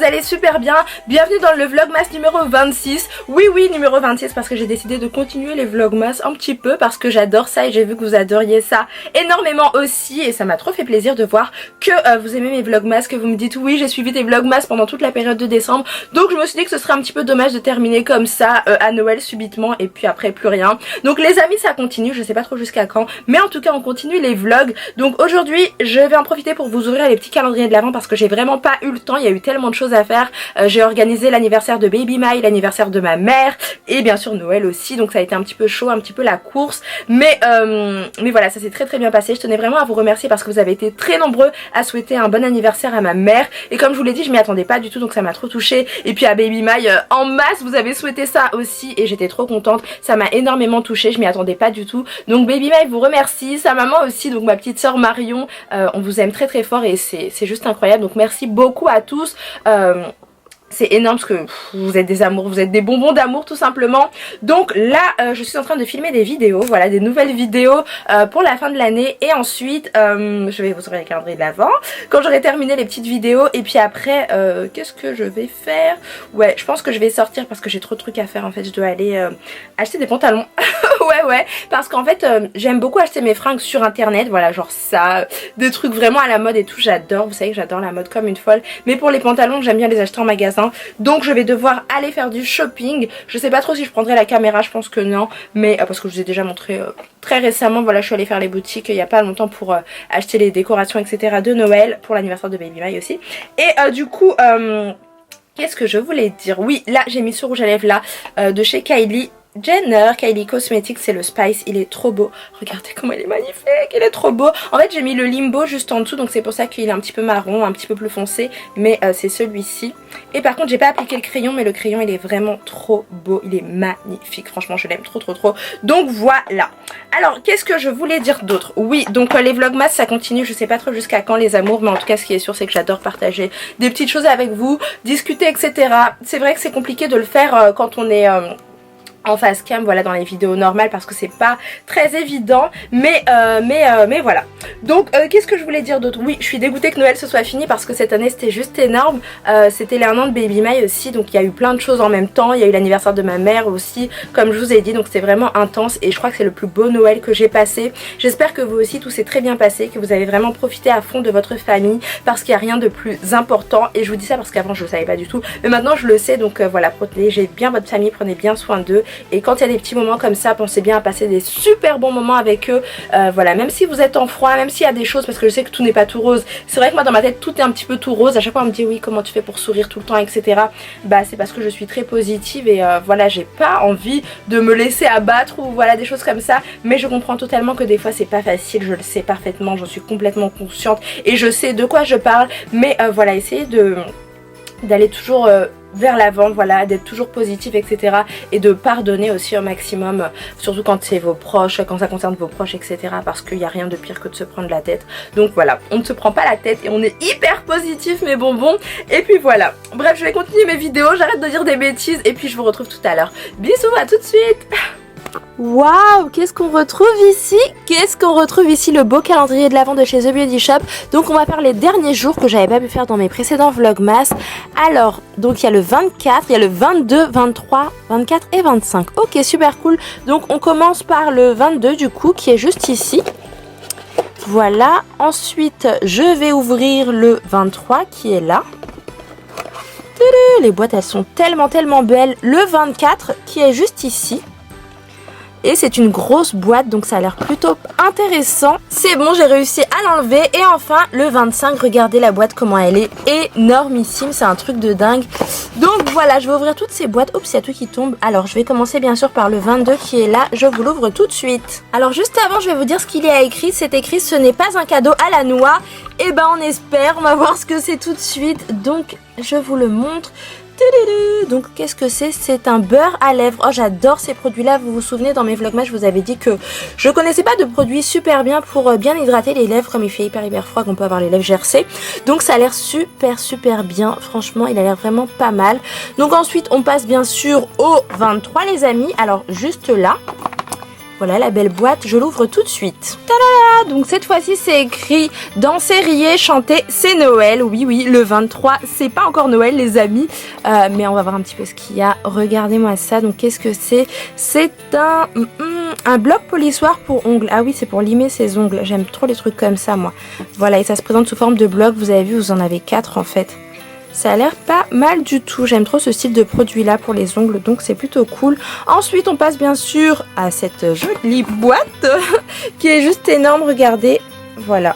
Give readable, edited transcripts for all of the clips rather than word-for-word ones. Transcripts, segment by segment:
allez super bien. Bienvenue dans le vlogmas numéro 26. Oui, numéro 26 parce que j'ai décidé de continuer les vlogmas un petit peu parce que j'adore ça et j'ai vu que vous adoriez ça énormément aussi et ça m'a trop fait plaisir de voir que vous aimez mes vlogmas, que vous me dites oui j'ai suivi tes vlogmas pendant toute la période de décembre. Donc je me suis dit que ce serait un petit peu dommage de terminer comme ça à Noël subitement et puis après plus rien. Donc les amis, ça continue, je sais pas trop jusqu'à quand, mais en tout cas on continue les vlogs. Donc aujourd'hui je vais en profiter pour vous ouvrir les petits calendriers de l'avant parce que j'ai vraiment pas eu le temps, il y a eu tellement de choses à faire. J'ai organisé l'anniversaire de Baby My, l'anniversaire de ma mère et bien sûr Noël aussi, donc ça a été un petit peu chaud, un petit peu la course, mais voilà, ça s'est très bien passé. Je tenais vraiment à vous remercier parce que vous avez été très nombreux à souhaiter un bon anniversaire à ma mère et comme je vous l'ai dit, je m'y attendais pas du tout, donc ça m'a trop touchée. Et puis à Baby My en masse vous avez souhaité ça aussi et j'étais trop contente, ça m'a énormément touchée, je m'y attendais pas du tout. Donc Baby My vous remercie, sa maman aussi, donc ma petite soeur Marion, on vous aime très fort et c'est juste incroyable, donc merci beaucoup à tous. C'est énorme parce que vous êtes des amours, vous êtes des bonbons d'amour tout simplement. Donc là je suis en train de filmer des vidéos, voilà, des nouvelles vidéos pour la fin de l'année. Et ensuite je vais vous ouvrir les calendriers de l'avant quand j'aurai terminé les petites vidéos. Et puis après qu'est-ce que je vais faire? Ouais, je pense que je vais sortir parce que j'ai trop de trucs à faire en fait. Je dois aller acheter des pantalons. ouais, parce qu'en fait j'aime beaucoup acheter mes fringues sur internet, voilà, genre ça, des trucs vraiment à la mode et tout, j'adore, vous savez que j'adore la mode comme une folle. Mais pour les pantalons j'aime bien les acheter en magasin. Donc je vais devoir aller faire du shopping. Je sais pas trop si je prendrai la caméra, je pense que non. Mais parce que je vous ai déjà montré très récemment. Voilà, je suis allée faire les boutiques il y a pas longtemps pour acheter les décorations etc. de Noël. Pour l'anniversaire de Baby My aussi. Et du coup qu'est-ce que je voulais dire? Oui, là j'ai mis ce rouge à lèvres là de chez Kylie Jenner, Kylie Cosmetics, c'est le Spice, il est trop beau. Regardez comment il est magnifique, il est trop beau. En fait j'ai mis le limbo juste en dessous, donc c'est pour ça qu'il est un petit peu marron, un petit peu plus foncé. Mais c'est celui-ci. Et par contre j'ai pas appliqué le crayon, mais le crayon il est vraiment trop beau, il est magnifique. Franchement je l'aime trop. Donc voilà. Alors qu'est-ce que je voulais dire d'autre? Oui, donc les vlogmas ça continue, je sais pas trop jusqu'à quand les amours, mais en tout cas ce qui est sûr c'est que j'adore partager des petites choses avec vous, discuter etc. C'est vrai que c'est compliqué de le faire quand on est en face cam, voilà, dans les vidéos normales parce que c'est pas très évident, mais voilà. Donc qu'est-ce que je voulais dire d'autre? Oui, je suis dégoûtée que Noël se soit fini parce que cette année c'était juste énorme. C'était les 1 an de Baby My aussi, donc il y a eu plein de choses en même temps. Il y a eu l'anniversaire de ma mère aussi, comme je vous ai dit, donc c'est vraiment intense et je crois que c'est le plus beau Noël que j'ai passé. J'espère que vous aussi tout s'est très bien passé, que vous avez vraiment profité à fond de votre famille parce qu'il n'y a rien de plus important. Et je vous dis ça parce qu'avant je le savais pas du tout, mais maintenant je le sais. Donc voilà, protégez bien votre famille, prenez bien soin d'eux. Et quand il y a des petits moments comme ça, pensez bien à passer des super bons moments avec eux. Voilà, même si vous êtes en froid, même s'il y a des choses, parce que je sais que tout n'est pas tout rose. C'est vrai que moi dans ma tête tout est un petit peu tout rose. À chaque fois on me dit oui comment tu fais pour sourire tout le temps etc. Bah c'est parce que je suis très positive et voilà, j'ai pas envie de me laisser abattre ou voilà des choses comme ça. Mais je comprends totalement que des fois c'est pas facile, je le sais parfaitement, j'en suis complètement consciente et je sais de quoi je parle. Mais voilà, essayez d'aller toujours vers l'avant, voilà, d'être toujours positif etc. Et de pardonner aussi au maximum, surtout quand c'est vos proches, quand ça concerne vos proches etc. Parce qu'il n'y a rien de pire que de se prendre la tête. Donc voilà, on ne se prend pas la tête et on est hyper positif mes bonbons. Et puis voilà, bref je vais continuer mes vidéos, j'arrête de dire des bêtises et puis je vous retrouve tout à l'heure. Bisous, à tout de suite. Waouh, qu'est-ce qu'on retrouve ici? Le beau calendrier de l'avant de chez The Beauty Shop. Donc on va faire les derniers jours que j'avais pas pu faire dans mes précédents vlogmas. Alors, donc il y a le 24, il y a le 22, 23, 24 et 25. Ok, super cool. Donc on commence par le 22 du coup qui est juste ici. Voilà, ensuite je vais ouvrir le 23 qui est là. Les boîtes elles sont tellement belles. Le 24 qui est juste ici. Et c'est une grosse boîte, donc ça a l'air plutôt intéressant. C'est bon, j'ai réussi à l'enlever. Et enfin, le 25, regardez la boîte comment elle est énormissime. C'est un truc de dingue. Donc voilà, je vais ouvrir toutes ces boîtes. Oups, il y a tout qui tombe. Alors, je vais commencer bien sûr par le 22 qui est là. Je vous l'ouvre tout de suite. Alors, juste avant, je vais vous dire ce qu'il y a écrit. C'est écrit, ce n'est pas un cadeau à la noix. Et ben, on espère. On va voir ce que c'est tout de suite. Donc, je vous le montre. Donc qu'est-ce que c'est? C'est un beurre à lèvres. Oh j'adore ces produits là. Vous vous souvenez dans mes vlogmas je vous avais dit que je connaissais pas de produits super bien pour bien hydrater les lèvres. Comme il fait hyper froid qu'on peut avoir les lèvres gercées. Donc ça a l'air super bien. Franchement il a l'air vraiment pas mal. Donc ensuite on passe bien sûr au 23 les amis. Alors juste là Voilà la belle boîte, je l'ouvre tout de suite. Tadada! Donc cette fois-ci c'est écrit danser, riez, chanter, c'est Noël. Oui, oui, le 23, c'est pas encore Noël les amis, mais on va voir un petit peu ce qu'il y a. Regardez-moi ça, donc qu'est-ce que c'est? C'est un bloc polissoir pour ongles. Ah oui, c'est pour limer ses ongles, j'aime trop les trucs comme ça moi. Voilà, et ça se présente sous forme de bloc, vous avez vu, vous en avez 4 en fait. Ça a l'air pas mal du tout, j'aime trop ce style de produit là pour les ongles, donc c'est plutôt cool. Ensuite on passe bien sûr à cette jolie boîte qui est juste énorme, regardez, voilà.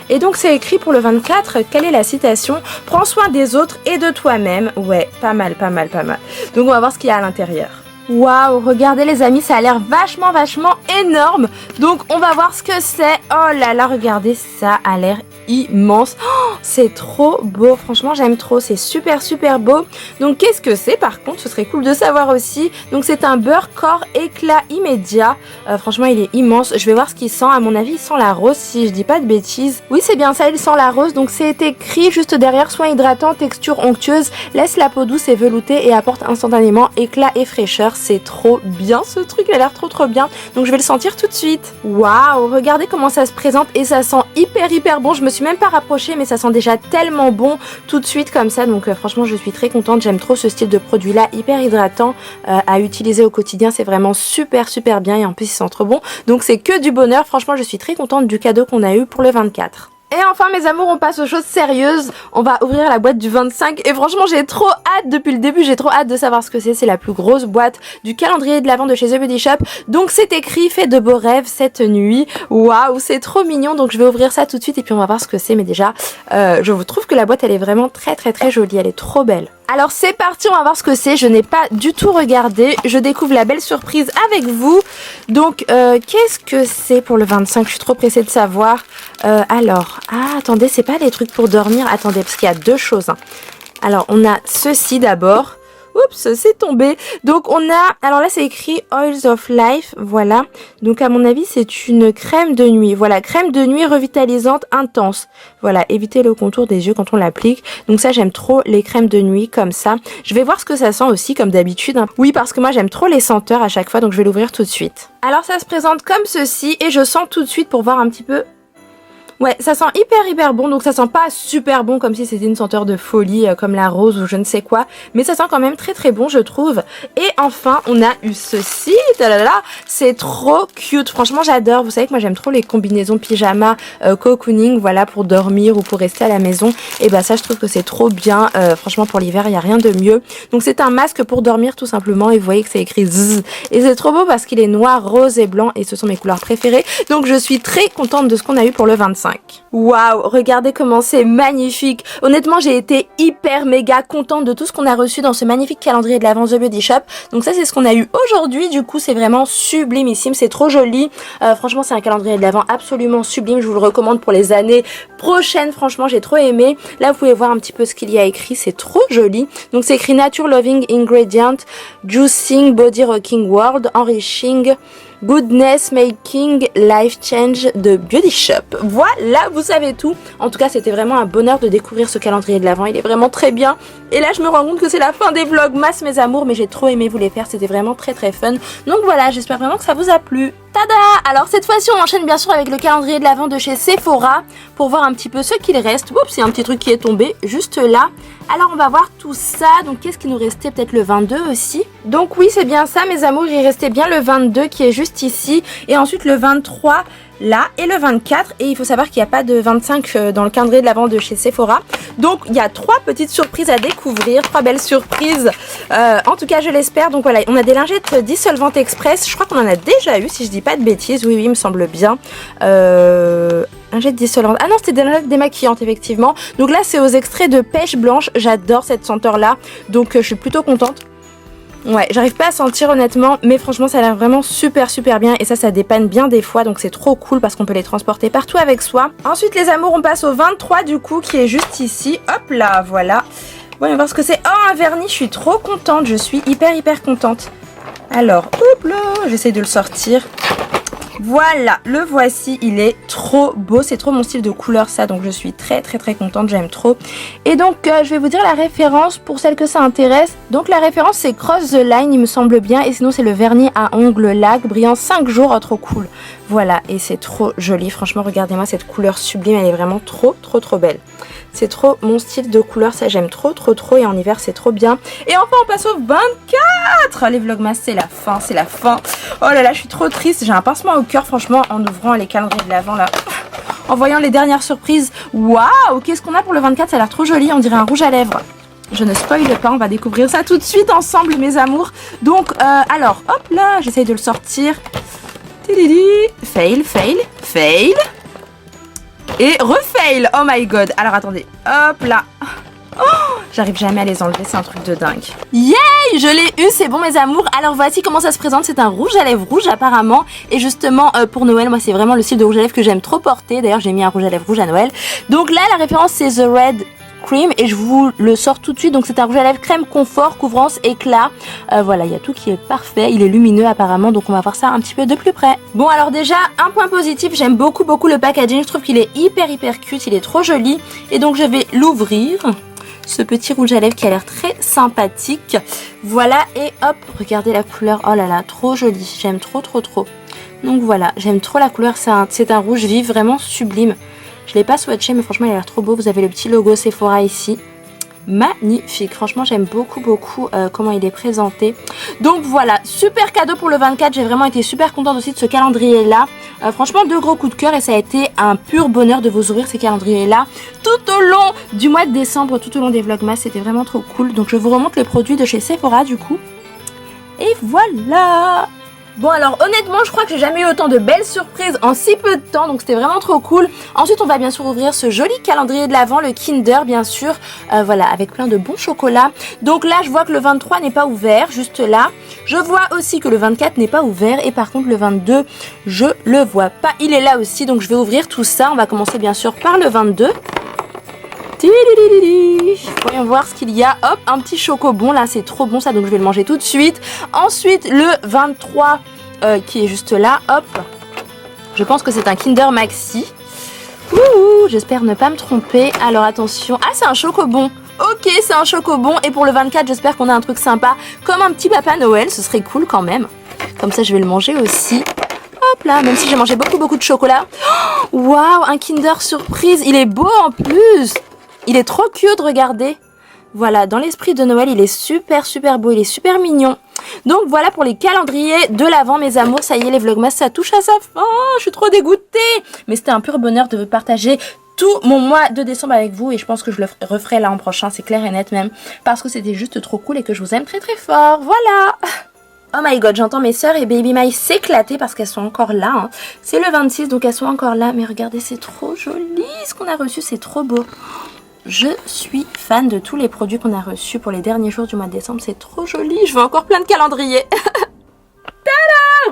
Et donc c'est écrit pour le 24, quelle est la citation? Prends soin des autres et de toi-même. Ouais, pas mal, pas mal, pas mal. Donc on va voir ce qu'il y a à l'intérieur. Waouh, regardez les amis, ça a l'air vachement énorme. Donc on va voir ce que c'est. Oh là là, regardez, ça a l'air immense. Oh, c'est trop beau, franchement j'aime trop, c'est super beau. Donc qu'est-ce que c'est par contre, ce serait cool de savoir aussi. Donc c'est un beurre corps éclat immédiat. Franchement il est immense, je vais voir ce qu'il sent. À mon avis il sent la rose si je dis pas de bêtises. Oui c'est bien ça, il sent la rose. Donc c'est écrit juste derrière, soin hydratant, texture onctueuse, laisse la peau douce et veloutée et apporte instantanément éclat et fraîcheur. C'est trop bien ce truc, il a l'air trop bien. Donc je vais le sentir tout de suite. Waouh, regardez comment ça se présente et ça sent hyper bon. Je me suis même pas rapprochée mais ça sent déjà tellement bon tout de suite comme ça. Donc franchement je suis très contente, j'aime trop ce style de produit là, hyper hydratant à utiliser au quotidien. C'est vraiment super bien et en plus il sent trop bon. Donc c'est que du bonheur, franchement je suis très contente du cadeau qu'on a eu pour le 24. Et enfin mes amours, on passe aux choses sérieuses. On va ouvrir la boîte du 25 et franchement j'ai trop hâte depuis le début, j'ai trop hâte de savoir ce que c'est. C'est la plus grosse boîte du calendrier de l'Avent de chez The Body Shop. Donc c'est écrit, fais de beaux rêves cette nuit. Waouh, c'est trop mignon. Donc je vais ouvrir ça tout de suite et puis on va voir ce que c'est. Mais déjà, je vous trouve que la boîte elle est vraiment très jolie, elle est trop belle. Alors c'est parti, on va voir ce que c'est. Je n'ai pas du tout regardé, je découvre la belle surprise avec vous. Donc qu'est-ce que c'est pour le 25? Je suis trop pressée de savoir. Alors, attendez, c'est pas des trucs pour dormir. Attendez, parce qu'il y a deux choses. Alors on a ceci d'abord. Oups, c'est tombé. Donc on a, alors là c'est écrit Oils of Life, voilà. Donc à mon avis c'est une crème de nuit. Voilà, crème de nuit revitalisante intense. Voilà, éviter le contour des yeux quand on l'applique. Donc ça j'aime trop les crèmes de nuit comme ça. Je vais voir ce que ça sent aussi comme d'habitude. Oui, parce que moi j'aime trop les senteurs à chaque fois, donc je vais l'ouvrir tout de suite. Alors ça se présente comme ceci et je sens tout de suite pour voir un petit peu. Ouais, ça sent hyper bon, donc ça sent pas super bon comme si c'était une senteur de folie comme la rose ou je ne sais quoi, mais ça sent quand même très bon je trouve. Et enfin on a eu ceci, c'est trop cute, franchement j'adore. Vous savez que moi j'aime trop les combinaisons pyjama cocooning, voilà, pour dormir ou pour rester à la maison. Et bah ça je trouve que c'est trop bien, franchement pour l'hiver il n'y a rien de mieux. Donc c'est un masque pour dormir tout simplement et vous voyez que c'est écrit ZZZ. Et c'est trop beau parce qu'il est noir, rose et blanc et ce sont mes couleurs préférées. Donc je suis très contente de ce qu'on a eu pour le 25. Waouh, regardez comment c'est magnifique. Honnêtement, j'ai été hyper méga contente de tout ce qu'on a reçu dans ce magnifique calendrier de l'Avent The Body Shop. Donc ça, c'est ce qu'on a eu aujourd'hui. Du coup, c'est vraiment sublimissime. C'est trop joli. Franchement, c'est un calendrier de l'Avent absolument sublime. Je vous le recommande pour les années prochaines. Franchement, j'ai trop aimé. Là, vous pouvez voir un petit peu ce qu'il y a écrit. C'est trop joli. Donc, c'est écrit Nature Loving Ingredient, Juicing Body Rocking World, Enriching Goodness Making Life Change de Beauty Shop. Voilà, vous savez tout. En tout cas, c'était vraiment un bonheur de découvrir ce calendrier de l'Avent. Il est vraiment très bien. Et là, je me rends compte que c'est la fin des vlogmas, mes amours, mais j'ai trop aimé vous les faire. C'était vraiment très fun. Donc voilà, j'espère vraiment que ça vous a plu. Tada! Alors cette fois-ci, on enchaîne bien sûr avec le calendrier de l'Avent de chez Sephora pour voir un petit peu ce qu'il reste. Oups, il y a un petit truc qui est tombé juste là. Alors on va voir tout ça. Donc qu'est-ce qui nous restait? Peut-être le 22 aussi. Donc oui, c'est bien ça, mes amours. Il restait bien le 22 qui est juste ici. Et ensuite le 23 là et le 24. Et il faut savoir qu'il n'y a pas de 25 dans le calendrier de l'Avent de chez Sephora. Donc il y a 3 petites surprises à découvrir. 3 belles surprises. En tout cas, je l'espère. Donc voilà, on a des lingettes dissolvantes express. Je crois qu'on en a déjà eu, si je dis pas de bêtises. Oui, il me semble bien. Lingettes dissolvantes. Ah non, c'était des lingettes démaquillantes, effectivement. Donc là, c'est aux extraits de pêche blanche. J'adore cette senteur-là. Donc je suis plutôt contente. Ouais, j'arrive pas à sentir honnêtement, mais franchement ça a l'air vraiment super bien et ça dépanne bien des fois, donc c'est trop cool parce qu'on peut les transporter partout avec soi. Ensuite les amours, on passe au 23 du coup qui est juste ici, hop là, voilà. Bon, on va voir ce que c'est. Oh, un vernis, je suis trop contente, je suis hyper contente. Alors, hop là, j'essaie de le sortir. Voilà, le voici, il est trop beau, c'est trop mon style de couleur ça, donc je suis très contente, j'aime trop. Et donc je vais vous dire la référence pour celles que ça intéresse. Donc la référence c'est Cross the Line, il me semble bien, et sinon c'est le vernis à ongles lac, brillant 5 jours, trop cool. Voilà, et c'est trop joli, franchement regardez-moi cette couleur sublime, elle est vraiment trop belle. C'est trop mon style de couleur, ça j'aime trop et en hiver c'est trop bien. Et enfin on passe au 24. Les vlogmas c'est la fin, c'est la fin. Oh là là, je suis trop triste, j'ai un pincement au cœur franchement en ouvrant les calendriers de l'avant là. En voyant les dernières surprises. Waouh, qu'est-ce qu'on a pour le 24, ça a l'air trop joli, on dirait un rouge à lèvres. Je ne spoil pas, on va découvrir ça tout de suite ensemble mes amours. Donc alors, hop là, j'essaye de le sortir. Fail. Et refail, oh my god. Alors attendez, hop là. Oh, j'arrive jamais à les enlever, c'est un truc de dingue. Yay, je l'ai eu, c'est bon mes amours. Alors voici comment ça se présente, c'est un rouge à lèvres rouge apparemment. Et justement pour Noël, moi c'est vraiment le style de rouge à lèvres que j'aime trop porter. D'ailleurs j'ai mis un rouge à lèvres rouge à Noël. Donc là la référence c'est The Red Cream et je vous le sors tout de suite. Donc c'est un rouge à lèvres crème confort, couvrance, éclat. Voilà, il y a tout qui est parfait. Il est lumineux apparemment, donc on va voir ça un petit peu de plus près. Bon alors déjà, un point positif, j'aime beaucoup le packaging. Je trouve qu'il est hyper cute, il est trop joli. Et donc je vais l'ouvrir. Ce petit rouge à lèvres qui a l'air très sympathique. Voilà, et hop, regardez la couleur. Oh là là, trop joli. J'aime trop. Donc voilà, j'aime trop la couleur. C'est un rouge vif, vraiment sublime. Je l'ai pas swatché, mais franchement, il a l'air trop beau. Vous avez le petit logo Sephora ici. Magnifique. Franchement, j'aime beaucoup comment il est présenté. Donc voilà, super cadeau pour le 24. J'ai vraiment été super contente aussi de ce calendrier-là. Franchement, 2 gros coups de cœur et ça a été un pur bonheur de vous ouvrir ces calendriers-là tout au long du mois de décembre, tout au long des vlogmas. C'était vraiment trop cool. Donc je vous remonte les produits de chez Sephora du coup. Et voilà. Bon alors honnêtement je crois que j'ai jamais eu autant de belles surprises en si peu de temps, donc c'était vraiment trop cool. Ensuite on va bien sûr ouvrir ce joli calendrier de l'Avent, le Kinder bien sûr, voilà, avec plein de bons chocolats. Donc là je vois que le 23 n'est pas ouvert, juste là. Je vois aussi que le 24 n'est pas ouvert et par contre le 22 je le vois pas, il est là aussi. Donc je vais ouvrir tout ça, on va commencer bien sûr par le 22. Voyons voir ce qu'il y a. Hop, un petit chocobon là, c'est trop bon ça, donc je vais le manger tout de suite. Ensuite le 23 qui est juste là. Hop, je pense que c'est un Kinder Maxi. Ouh, j'espère ne pas me tromper. Alors attention, ah c'est un chocobon. Ok, c'est un chocobon. Et pour le 24 j'espère qu'on a un truc sympa comme un petit Papa Noël, ce serait cool quand même. Comme ça je vais le manger aussi. Hop là, même si j'ai mangé beaucoup de chocolat. Waouh, un Kinder surprise, il est beau en plus. Il est trop cute, regardez. Voilà, dans l'esprit de Noël, il est super beau, il est super mignon. Donc voilà pour les calendriers de l'Avent, mes amours. Ça y est, les vlogmas, ça touche à sa fin. Je suis trop dégoûtée. Mais c'était un pur bonheur de partager tout mon mois de décembre avec vous. Et je pense que je le referai l'an prochain, c'est clair et net même. Parce que c'était juste trop cool et que je vous aime très fort. Voilà. Oh my god, j'entends mes sœurs et Baby My s'éclater parce qu'elles sont encore là. Hein. C'est le 26, donc elles sont encore là. Mais regardez, c'est trop joli. Ce qu'on a reçu, c'est trop beau. Je suis fan de tous les produits qu'on a reçus pour les derniers jours du mois de décembre. C'est trop joli. Je veux encore plein de calendriers.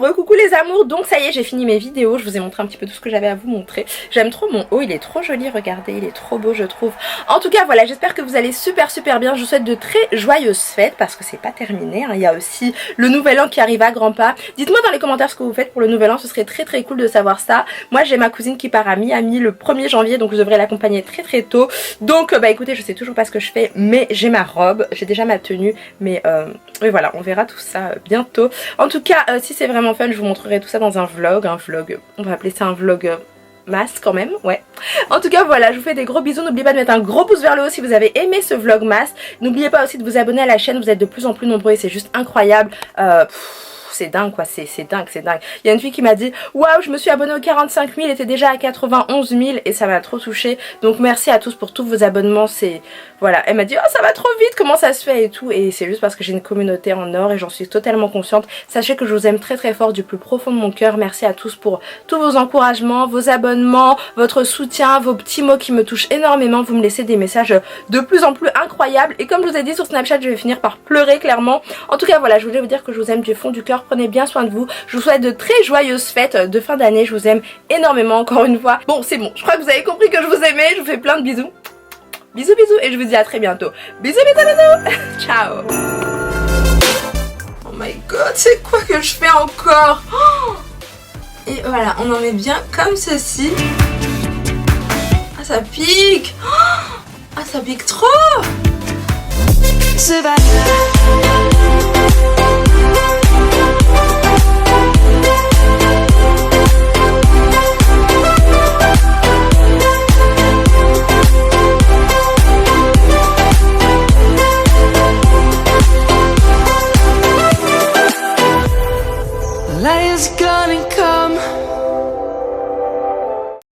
Recoucou les amours, donc ça y est j'ai fini mes vidéos, je vous ai montré un petit peu tout ce que j'avais à vous montrer. J'aime trop mon haut, il est trop joli, regardez, il est trop beau je trouve. En tout cas voilà, j'espère que vous allez super bien, je vous souhaite de très joyeuses fêtes parce que c'est pas terminé, hein. Il y a aussi le nouvel an qui arrive à grands pas. Dites-moi dans les commentaires ce que vous faites pour le nouvel an, ce serait très cool de savoir ça. Moi j'ai ma cousine qui part à Miami le 1er janvier, donc je devrais l'accompagner très tôt. Donc bah écoutez, je sais toujours pas ce que je fais, mais j'ai ma robe, j'ai déjà ma tenue, mais voilà, on verra tout ça bientôt. En tout cas, si c'est vraiment fun, je vous montrerai tout ça dans un vlog, on va appeler ça un vlog masse quand même, ouais. En tout cas voilà, je vous fais des gros bisous, n'oubliez pas de mettre un gros pouce vers le haut si vous avez aimé ce vlog masse. N'oubliez pas aussi de vous abonner à la chaîne, vous êtes de plus en plus nombreux et c'est juste incroyable. C'est dingue quoi, c'est dingue. Il y a une fille qui m'a dit waouh, je me suis abonnée aux 45 000, était déjà à 91 000 et ça m'a trop touchée. Donc merci à tous pour tous vos abonnements. C'est voilà, elle m'a dit oh ça va trop vite, comment ça se fait et tout. Et c'est juste parce que j'ai une communauté en or et j'en suis totalement consciente. Sachez que je vous aime très fort du plus profond de mon cœur. Merci à tous pour tous vos encouragements, vos abonnements, votre soutien, vos petits mots qui me touchent énormément. Vous me laissez des messages de plus en plus incroyables. Et comme je vous ai dit sur Snapchat, je vais finir par pleurer clairement. En tout cas voilà, je voulais vous dire que je vous aime du fond du cœur. Prenez bien soin de vous. Je vous souhaite de très joyeuses fêtes de fin d'année. Je vous aime énormément encore une fois. Bon, c'est bon. Je crois que vous avez compris que je vous aimais. Je vous fais plein de bisous. Bisous et je vous dis à très bientôt. Bisous. Ciao. Oh my god, c'est quoi que je fais encore? Et voilà, on en met bien comme ceci. Ah, ça pique. Ah, ça pique trop. Light is gonna come.